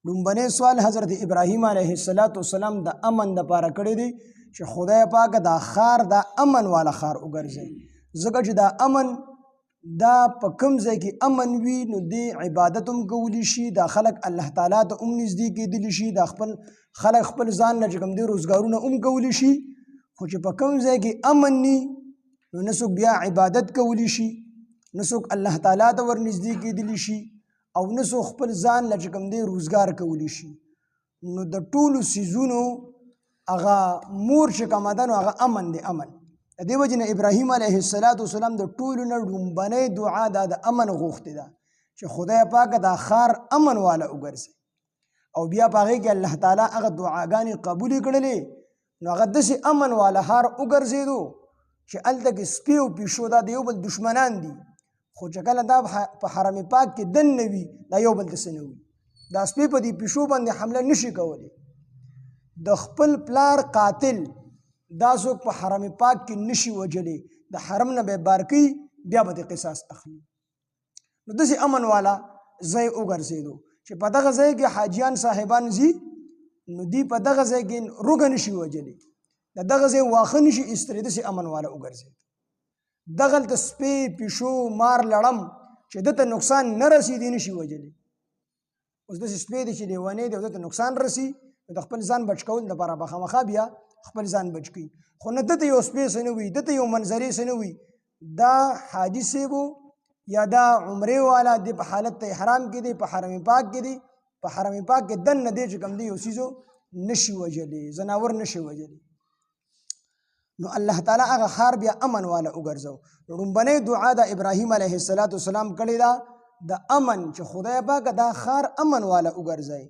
لومبنی سوال حضرت ابراهیم علیه السلام د امن د پاره کړی دی چې خدای پاک دا خار دا امن والا خار وګرځي ځکه چې دا امن دا په کوم ځای کې امن وي نو د عبادت هم کولی شي دا خلک الله تعالی ته هم نږدې کېدلی شي دا خپل خلک خپل ځان نه چې کوم دی روزګارونه هم کولی شي خو چې په کوم ځای کې امن ني نو نه څوک بیا عبادت کولی شي نه څوک الله تعالی ته ور نږدې کېدلی شي او نه څوک خپل ځان نه چې کوم دی روزګار کولی شي نو د ټولو څیزونو هغه مور چې کومه ده نو هغه امن دی امن د دې وجې نه ابراهیم علیه السلام د ټولو نه لومبنۍ دعا دا د امن غوښتې ده چې خدای پاک دا خار امن والا وګرځي او بیا په هغې کې الله تعالی هغه دعاګانې قبولې کړلې نو هغه داسې امن والا خار وګرځېدو چې هلته کې سپي او پیشو دا د یو بل دشمنان دي خو چې کله دا په حرم پاک کې دننه وي دا یو بل داسې نه وي دا سپي په دې پیشو باندې حمله نشي کولی د خپل پلار قاتل دا څوک په حرم پاک کې نشي وجلی د حرم نه به بار کوي بیا به د قصاص اخلي نو داسې امن والا ځای وګرځېدو چې په دغه ځای کې حاجیان صاحبان ځي نو دوی په دغه ځای کې روږه نشي وجلی د دغه ځای واښه نشي ایستلی داسې امن والا وګرځېدو دغلته سپی پیشو مار لړم چې دته نقصان نه رسي دی نشي وجلی اوس داسې سپی دی چې لیونی دی او دته نقصان رسي نو د خپل ځان بچ کول دپاره به خامخا بیا خپل ځان بچ کوي خو نه دته یو سپی څه نه وي دته یو منظرې څه نه وي دا حاجي صاحب یا دا عمرې والا دی په حالت ته احرام کې دی په حرم پاک کې دی په حرم پاک کې دننه دی چې کوم دی یو څیزو نشي وجلی ځناور نشي وجلی نو الله تعالی هغه خار بیا امن والا وګرځو لومبنۍ دعا د ابراهیم علیه السلام کړې ده د امن چې خدای پاک دا خار امن والا وګرځي